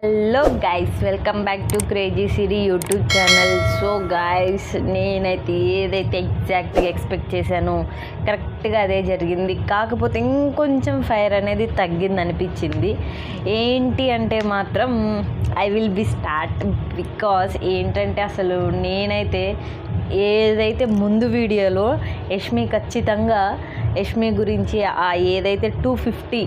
Hello guys, welcome back to crazy Siri YouTube channel. So guys, నేనైతే ఏదైతే ఎగ్జాక్ట్గా expect చేశానో కరెక్ట్గా అదే జరిగింది. కాకపోతే ఇంకొంచెం ఫైర్ అనేది తగ్గింది అనిపించింది. ఏంటి అంటే మాత్రం I will be start because ఏంటంటే అసలు నేనైతే ఏదైతే ముందు వీడియోలో యష్మి గురించి ఏదైతే 250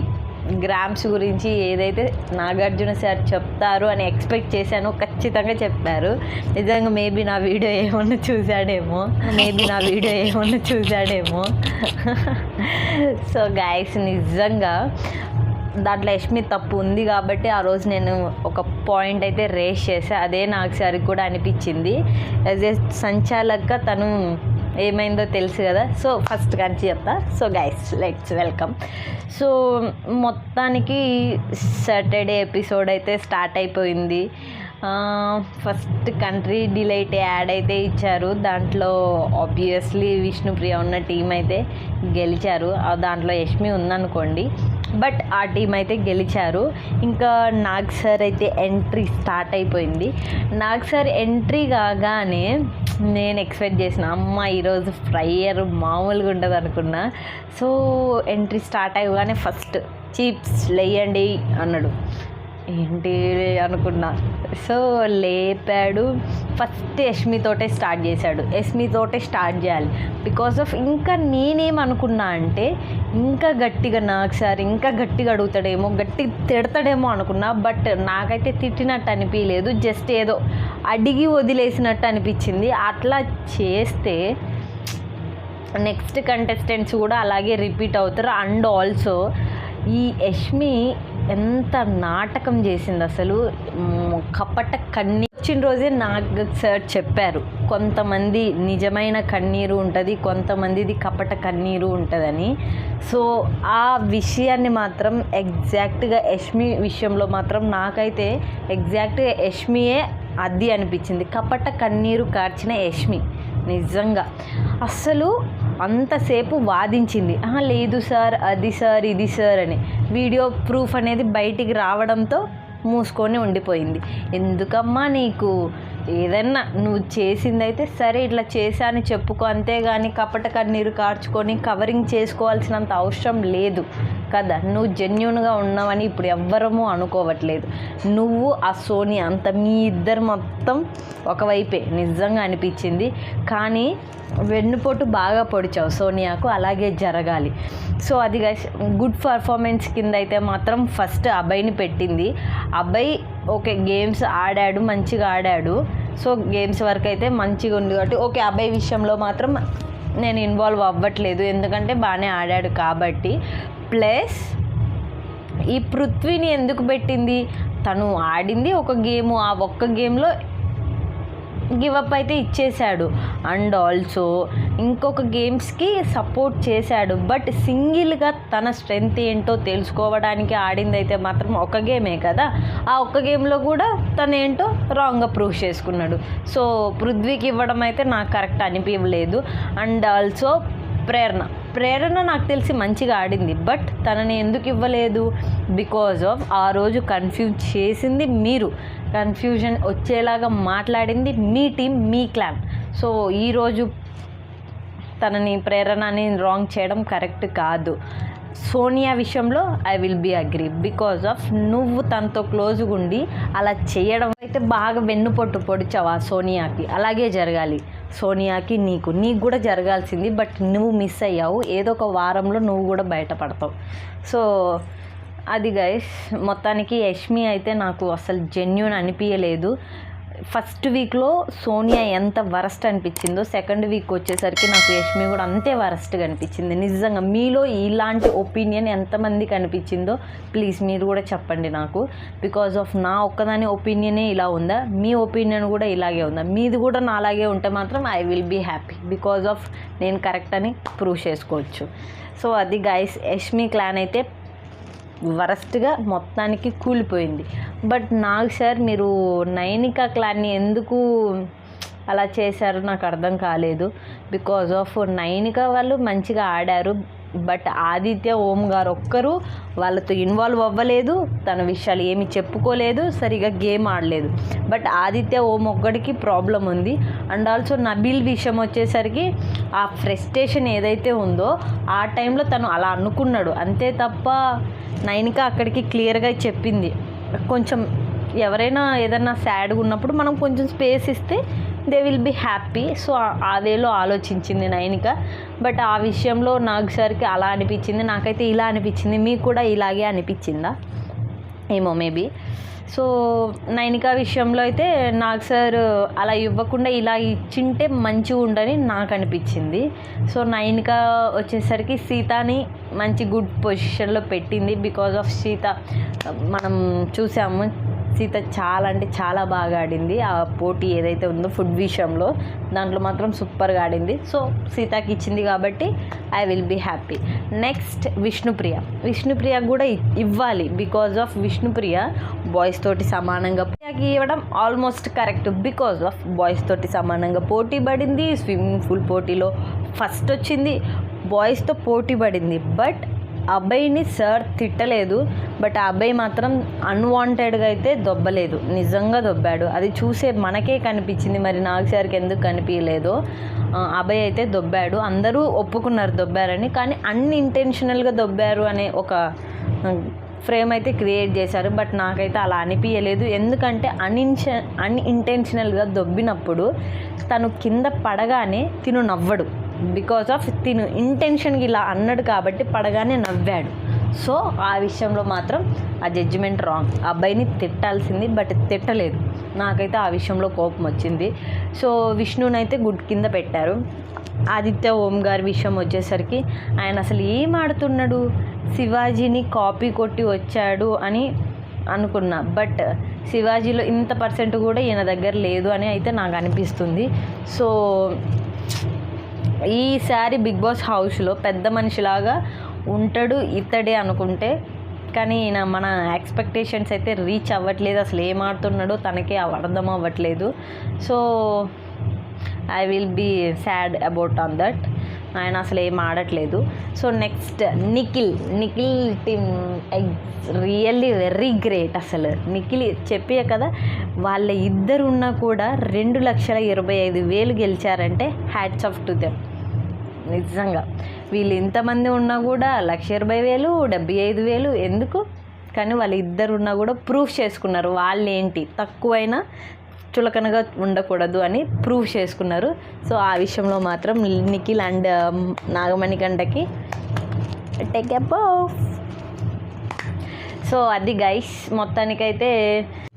గ్రామ్స్ గురించి ఏదైతే నాగార్జున సార్ చెప్తారు అని ఎక్స్పెక్ట్ చేశానో ఖచ్చితంగా చెప్పారు. నిజంగా మేబీ నా వీడియో ఏమన్నా చూశాడేమో. సో గైస్, నిజంగా దాంట్లో యష్మి తప్పు ఉంది కాబట్టి ఆ రోజు నేను ఒక పాయింట్ అయితే రేస్ చేసా. అదే నాకు సరికి కూడా అనిపించింది. యాజ్ ఏ సంచాలక తను ఏమైందో తెలుసు కదా. సో ఫస్ట్ కానీ చెప్తా. So guys, let's welcome. So మొత్తానికి సాటర్డే ఎపిసోడ్ అయితే స్టార్ట్ అయిపోయింది. ఫస్ట్ కంట్రీ డిలైట్ యాడ్ అయితే ఇచ్చారు. దాంట్లో ఆబ్వియస్లీ విష్ణుప్రియ ఉన్న టీం అయితే గెలిచారు. దాంట్లో యష్మి ఉందనుకోండి, బట్ ఆ టీం అయితే గెలిచారు. ఇంకా నాగ్ సార్ అయితే ఎంట్రీ స్టార్ట్ అయిపోయింది. నాగ్ సార్ ఎంట్రీ కాగానే నేను ఎక్స్పెక్ట్ చేసిన అమ్మ ఈరోజు ఫ్రైయర్ మామూలుగా ఉండదు అనుకున్నా. సో ఎంట్రీ స్టార్ట్ అయ్యగానే ఫస్ట్ చీప్స్ లేయండి అన్నాడు. ఏంటి అనుకున్నా. సో లేపాడు. ఫస్ట్ యష్మితోటే స్టార్ట్ చేయాలి బికాస్ ఆఫ్ ఇంకా నేనేమనుకున్నా అంటే ఇంకా గట్టిగా నాకు సార్ ఇంకా గట్టిగా అడుగుతాడేమో, గట్టిగా తిడతాడేమో అనుకున్నా. బట్ నాకైతే తిట్టినట్టు అనిపించలేదు, జస్ట్ ఏదో అడిగి వదిలేసినట్టు అనిపించింది. అట్లా చేస్తే నెక్స్ట్ కంటెస్టెంట్స్ కూడా అలాగే రిపీట్ అవుతారు. అండ్ ఆల్సో ఈ యష్మి ఎంత నాటకం చేసింది అసలు. కపట కన్నీరు వచ్చిన రోజే నాగ్ సార్ చెప్పారు, కొంతమంది నిజమైన కన్నీరు ఉంటుంది, కొంతమందిది కపట కన్నీరు ఉంటుందని. సో ఆ విషయాన్ని మాత్రం ఎగ్జాక్ట్గా యష్మి విషయంలో మాత్రం నాకైతే ఎగ్జాక్ట్గా యష్మియే అది అనిపించింది. కపట కన్నీరు కార్చిన యష్మి నిజంగా అస్సలు అంతసేపు వాదించింది. లేదు సార్, అది సార్, ఇది సార్ అని వీడియో ప్రూఫ్ అనేది బయటికి రావడంతో మూసుకొని ఉండిపోయింది. ఎందుకమ్మా నీకు ఏదన్నా నువ్వు చేసిందైతే సరే ఇట్లా చేశా అని చెప్పుకో, అంతేగాని కపట కన్నీరు కార్చుకొని కవరింగ్ చేసుకోవాల్సినంత అవసరం లేదు కదా. నువ్వు జెన్యూన్గా ఉన్నావని ఇప్పుడు ఎవ్వరము అనుకోవట్లేదు. నువ్వు ఆ సోనియా అంత మీ ఇద్దరు మొత్తం ఒకవైపే నిజంగా అనిపించింది. కానీ వెన్నుపోటు బాగా పొడిచావు సోనియాకు, అలాగే జరగాలి. సో అది గుడ్ పర్ఫార్మెన్స్ కింద అయితే మాత్రం ఫస్ట్ అభయ్ని పెట్టింది. అభయ్ ఓకే గేమ్స్ ఆడాడు, మంచిగా ఆడాడు. సో గేమ్స్ వరకు అయితే మంచిగా ఉంది కాబట్టి ఓకే. అభయ్ విషయంలో మాత్రం నేను ఇన్వాల్వ్ అవ్వట్లేదు, ఎందుకంటే బాగానే ఆడాడు కాబట్టి. ప్లస్ ఈ పృథ్వీని ఎందుకు పెట్టింది? తను ఆడింది ఒక గేము, ఆ ఒక్క గేమ్లో గివప్ అయితే ఇచ్చేశాడు. అండ్ ఆల్సో ఇంకొక గేమ్స్కి సపోర్ట్ చేశాడు. బట్ సింగిల్గా తన స్ట్రెంగ్త్ ఏంటో తెలుసుకోవడానికి ఆడింది అయితే మాత్రం ఒక గేమే కదా. ఆ ఒక్క గేమ్లో కూడా తను ఏంటో రాంగ్గా ప్రూవ్ చేసుకున్నాడు. పృథ్వీకి ఇవ్వడం అయితే నాకు కరెక్ట్ అనిపించలేదు. అండ్ ఆల్సో ప్రేరణ నాకు తెలిసి మంచిగా ఆడింది, బట్ తనని ఎందుకు ఇవ్వలేదు? బికాజ్ ఆఫ్ ఆ రోజు కన్ఫ్యూజ్ చేసింది మీరు, కన్ఫ్యూజన్ వచ్చేలాగా మాట్లాడింది మీ టీం, మీ క్లాన్. సో ఈరోజు ప్రేరణని రాంగ్ చేయడం కరెక్ట్ కాదు. సోనియా విషయంలో I will be agree because of నువ్వు తనతో క్లోజ్గా ఉండి అలా చేయడం అయితే బాగా వెన్నుపొట్టు పొడిచావా సోనియాకి. అలాగే జరగాలి సోనియాకి, నీకు కూడా జరగాల్సింది. బట్ నువ్వు మిస్ అయ్యావు. ఏదో ఒక వారంలో నువ్వు కూడా బయటపడతావు. సో అది గైస్, మొత్తానికి యష్మి అయితే నాకు అసలు జెన్యూన్ అనిపించలేదు. ఫస్ట్ వీక్లో సోనియా ఎంత వరస్ట్ అనిపించిందో సెకండ్ వీక్ వచ్చేసరికి నాకు యష్మి కూడా అంతే వరస్ట్గా అనిపించింది. నిజంగా మీలో ఇలాంటి ఒపీనియన్ ఎంతమందికి అనిపించిందో ప్లీజ్ మీరు కూడా చెప్పండి నాకు. బికాజ్ ఆఫ్ నా ఒక్కదాని ఒపీనియనే ఇలా ఉందా, మీ ఒపీనియన్ కూడా ఇలాగే ఉందా? మీది కూడా నా అలాగే ఉంటే మాత్రం I will be happy because of నేను కరెక్ట్ అని ప్రూవ్ చేసుకోవచ్చు. సో అది గైస్, యష్మి క్లాన్ అయితే వరస్ట్గా మొత్తానికి కూలిపోయింది. బట్ నాగ్ సార్ మీరు నైనికా క్లాన్ని ఎందుకు అలా చేశారు నాకు అర్థం కాలేదు. బికాజ్ ఆఫ్ నైనికా వాళ్ళు మంచిగా ఆడారు, బట్ ఆదిత్య ఓం గారు ఒక్కరు వాళ్ళతో ఇన్వాల్వ్ అవ్వలేదు, తన విషయాలు ఏమి చెప్పుకోలేదు, సరిగా గేమ్ ఆడలేదు. బట్ ఆదిత్య ఓం ఒక్కడికి ప్రాబ్లం ఉంది. అండ్ ఆల్సో నబీల్ విషయం వచ్చేసరికి ఆ ఫ్రస్ట్రేషన్ ఏదైతే ఉందో ఆ టైంలో తను అలా అనుకున్నాడు అంతే తప్ప నైనిక అక్కడికి క్లియర్గా చెప్పింది, కొంచెం ఎవరైనా ఏదన్నా సాడ్గా ఉన్నప్పుడు మనం కొంచెం స్పేస్ ఇస్తే they will be happy. So ఆ వేలో ఆలోచించింది నైనిక. బట్ ఆ విషయంలో నాగ్ సార్కి అలా అనిపించింది, నాకైతే ఇలా అనిపించింది. మీకు కూడా ఇలాగే అనిపించిందా ఏమో మేబీ. సో నైనిక విషయంలో అయితే నాగ్ సార్ అలా ఇవ్వకుండా ఇలా ఇచ్చింటే మంచిగా ఉండని నాకు అనిపించింది. సో నైనిక వచ్చేసరికి సీతని మంచి గుడ్ పొజిషన్లో పెట్టింది. బికాజ్ ఆఫ్ సీత మనం చూసాము, సీత చాలా అంటే చాలా బాగా ఆడింది. ఆ పోటీ ఏదైతే ఉందో ఫుడ్ విషయంలో దాంట్లో మాత్రం సూపర్గా ఆడింది. సో సీతకి ఇచ్చింది కాబట్టి I will be happy. Next Vishnupriya కూడా ఇవ్వాలి. బికాజ్ ఆఫ్ విష్ణుప్రియ బాయ్స్ తోటి సమానంగా ప్రియాకి ఇవ్వడం almost correct. Because of boys తోటి సమానంగా పోటీ పడింది, స్విమ్మింగ్ పూల్ పోటీలో ఫస్ట్ వచ్చింది, బాయ్స్తో పోటీ పడింది. బట్ అబ్బాయిని సార్ తిట్టలేదు, బట్ ఆ అబ్బాయి మాత్రం అన్వాంటెడ్గా అయితే దొబ్బలేదు, నిజంగా దొబ్బాడు. అది చూసే మనకే కనిపించింది, మరి నాగ్ సార్కి ఎందుకు కనిపించలేదో. అబ్బాయి అయితే దొబ్బాడు, అందరూ ఒప్పుకున్నారు దొబ్బారని, కానీ అన్ఇంటెన్షనల్గా దొబ్బారు అనే ఒక ఫ్రేమ్ అయితే క్రియేట్ చేశారు. బట్ నాకైతే అలా అనిపించలేదు, ఎందుకంటే అన్ఇంటెన్షనల్గా దొబ్బినప్పుడు తను కింద పడగానే తిను నవ్వడు. బికాజ్ ఆఫ్ తిను ఇంటెన్షన్గా ఇలా అన్నాడు కాబట్టి పడగానే నవ్వాడు. సో ఆ విషయంలో మాత్రం ఆ జడ్జిమెంట్ రాంగ్. అబ్బాయిని తిట్టాల్సింది, బట్ తిట్టలేదు. నాకైతే ఆ విషయంలో కోపం వచ్చింది. సో విష్ణునైతే గుడ్ కింద పెట్టారు. ఆదిత్య ఓం గారి విషయం వచ్చేసరికి ఆయన అసలు ఏం ఆడుతున్నాడు, శివాజీని కాపీ కొట్టి వచ్చాడు అని అనుకున్నా. బట్ శివాజీలో ఇంత పర్సెంట్ కూడా ఈయన దగ్గర లేదు అని అయితే నాకు అనిపిస్తుంది. సో ఈసారి బిగ్ బాస్ హౌస్లో పెద్ద మనిషిలాగా ఉంటాడు ఇతడే అనుకుంటే, కానీ ఈయన మన ఎక్స్పెక్టేషన్స్ అయితే రీచ్ అవ్వట్లేదు. అసలు ఏం ఆడుతున్నాడో తనకే అర్థం అవ్వట్లేదు. So I will be sad about on that. ఆయన అసలు ఏం ఆడట్లేదు. So next Nikhil team really very great. అసలు నిఖిల్ చెప్పే కదా, వాళ్ళ ఇద్దరు ఉన్నా కూడా 2,25,000 గెలిచారంటే హ్యాట్స్ ఆఫ్ టు దెమ్. నిజంగా వీళ్ళు ఇంతమంది ఉన్నా కూడా 1,20,000 75,000 ఎందుకు, కానీ వాళ్ళు ఇద్దరు ఉన్నా కూడా ప్రూఫ్ చేసుకున్నారు వాళ్ళు ఏంటి తక్కువైనా చులకనగా ఉండకూడదు అని ప్రూవ్ చేసుకున్నారు. సో ఆ విషయంలో మాత్రం నిఖిల్ అండ్ నాగమణికంటకి టేక్ అప్. సో అది గైస్, మొత్తానికైతే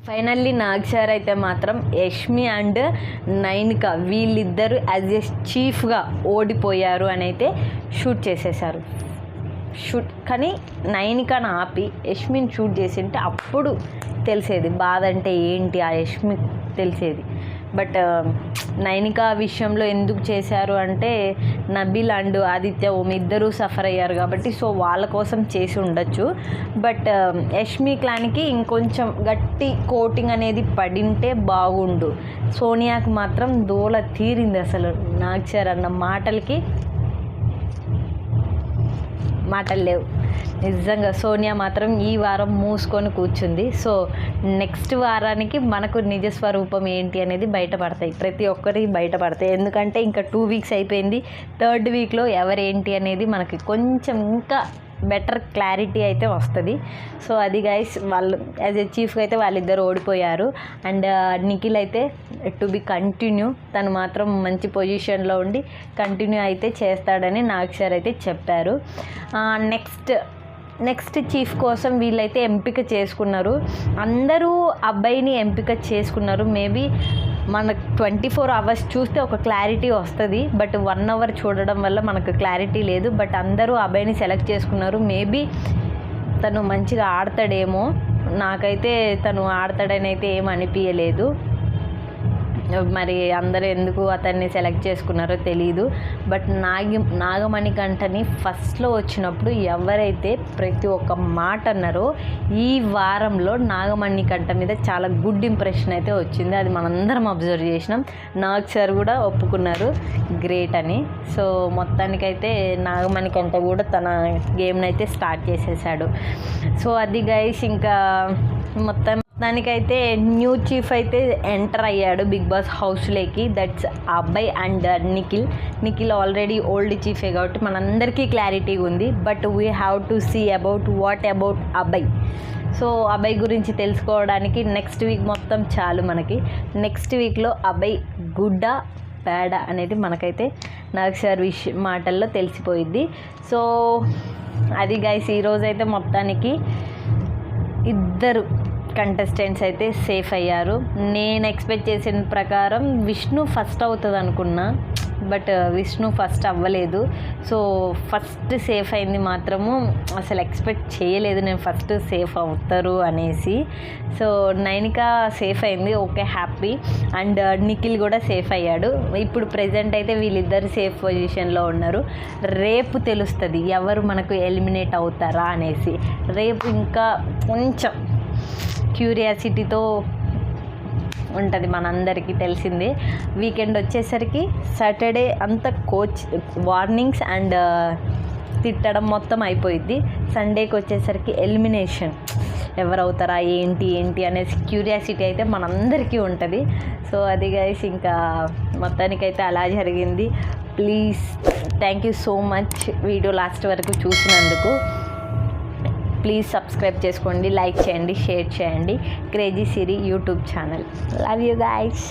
ఫైనల్లీ నాగ్ సార్ అయితే మాత్రం యష్మి అండ్ నైనిక వీళ్ళిద్దరూ యాజ్ ఎ చీఫ్గా ఓడిపోయారు అని అయితే షూట్ చేసేసారు. కానీ నైనికను ఆపి యష్మిని షూట్ చేసింటే అప్పుడు తెలిసేది బాధ అంటే ఏంటి, ఆ యష్మి తెలిసేది. బట్ నైనిక విషయంలో ఎందుకు చేశారు అంటే నబీల్ అండ్ ఆదిత్య ఇద్దరూ సఫర్ అయ్యారు కాబట్టి, సో వాళ్ళ కోసం చేసి ఉండొచ్చు. బట్ యష్మి క్లాన్కి ఇంకొంచెం గట్టి కోటింగ్ అనేది పడింటే బాగుండు. సోనియాకి మాత్రం దోల తీరింది. అసలు నాగ్ సార్ అన్న మాటలు లేవు నిజంగా. సోనియా మాత్రం ఈ వారం మూసుకొని కూర్చుంది. సో నెక్స్ట్ వారానికి మనకు నిజ స్వరూపం ఏంటి అనేది బయటపడతాయి, ప్రతి ఒక్కరి బయటపడతాయి. ఎందుకంటే ఇంకా 2 వీక్స్ అయిపోయింది. 3rd వీక్లో ఎవరేంటి అనేది మనకి కొంచెం ఇంకా బెటర్ క్లారిటీ అయితే వస్తుంది. సో అది గైస్, వాళ్ళు యాజ్ ఎ చీఫ్గా అయితే వాళ్ళిద్దరు ఓడిపోయారు. అండ్ నిఖిల్ అయితే టు బి కంటిన్యూ, తను మాత్రం మంచి పొజిషన్లో ఉండి కంటిన్యూ అయితే చేస్తాడని నాగ్ సార్ అయితే చెప్పారు. నెక్స్ట్ చీఫ్ కోసం వీళ్ళైతే ఎంపిక చేసుకున్నారు. అందరూ అబ్బాయిని ఎంపిక చేసుకున్నారు. మేబీ మనకు 24 hours చూస్తే ఒక క్లారిటీ వస్తుంది. బట్ 1 hour చూడడం వల్ల మనకు క్లారిటీ లేదు. బట్ అందరూ అబ్బాయిని సెలెక్ట్ చేసుకున్నారు. మేబీ తను మంచిగా ఆడతాడేమో, నాకైతే తను ఆడతాడని అయితే ఏం అనిపించలేదు. మరి అందరూ ఎందుకు అతన్ని సెలెక్ట్ చేసుకున్నారో తెలియదు. బట్ నాగమణికంఠని ఫస్ట్లో వచ్చినప్పుడు ఎవరైతే ప్రతి ఒక్క మాట అన్నారో ఈ వారంలో నాగమణికంఠ మీద చాలా గుడ్ ఇంప్రెషన్ అయితే వచ్చింది. అది మనందరం అబ్జర్వ్ చేసినాం. నాగ్ సార్ కూడా ఒప్పుకున్నారు గ్రేట్ అని. సో మొత్తానికైతే నాగమణికంఠ కూడా తన గేమ్ని అయితే స్టార్ట్ చేసేసాడు. సో అది గైస్, ఇంకా మొత్తానికైతే న్యూ చీఫ్ అయితే ఎంటర్ అయ్యాడు బిగ్ బాస్ హౌస్లోకి. దట్స్ అబ్బాయి అండ్ నిఖిల్ ఆల్రెడీ ఓల్డ్ చీఫే కాబట్టి మనందరికీ క్లారిటీ ఉంది. But we have to see about అబ్బాయి. సో అబ్బాయి గురించి తెలుసుకోవడానికి నెక్స్ట్ వీక్ మొత్తం చాలు మనకి. నెక్స్ట్ వీక్లో అబ్బాయి గుడ్డ పేడ అనేది మనకైతే నాగ్ సార్ మాటల్లో తెలిసిపోయిద్ది. సో అది గైస్, ఈరోజైతే మొత్తానికి ఇద్దరు కంటెస్టెంట్స్ అయితే సేఫ్ అయ్యారు. నేను ఎక్స్పెక్ట్ చేసిన ప్రకారం విష్ణు ఫస్ట్ అవుతుంది అనుకున్నా, బట్ విష్ణు ఫస్ట్ అవ్వలేదు. సో ఫస్ట్ సేఫ్ అయింది మాత్రము అసలు ఎక్స్పెక్ట్ చేయలేదు నేను ఫస్ట్ సేఫ్ అవుతారు అనేసి. సో నైనిక సేఫ్ అయింది, ఓకే హ్యాపీ. అండ్ నిఖిల్ కూడా సేఫ్ అయ్యాడు. ఇప్పుడు ప్రెజెంట్ అయితే వీళ్ళిద్దరు సేఫ్ పొజిషన్లో ఉన్నారు. రేపు తెలుస్తుంది ఎవరు మనకు ఎలిమినేట్ అవుతారా అనేసి. రేపు ఇంకా కొంచెం క్యూరియాసిటీతో ఉంటుంది మనందరికీ తెలిసిందే. వీకెండ్ వచ్చేసరికి సాటర్డే అంతా కోచ్ వార్నింగ్స్ అండ్ తిట్టడం మొత్తం అయిపోయిద్ది. సండేకి వచ్చేసరికి ఎలిమినేషన్ ఎవరవుతారా ఏంటి అనేసి క్యూరియాసిటీ అయితే మనందరికీ ఉంటుంది. సో అది గైస్, ఇంకా మొత్తానికైతే అలా జరిగింది. Please thank you so much video last వరకు చూసినందుకు. ప్లీజ్ సబ్స్క్రైబ్ చేసుకోండి, లైక్ చేయండి, షేర్ చేయండి. Crazy Siri YouTube channel. Love you guys.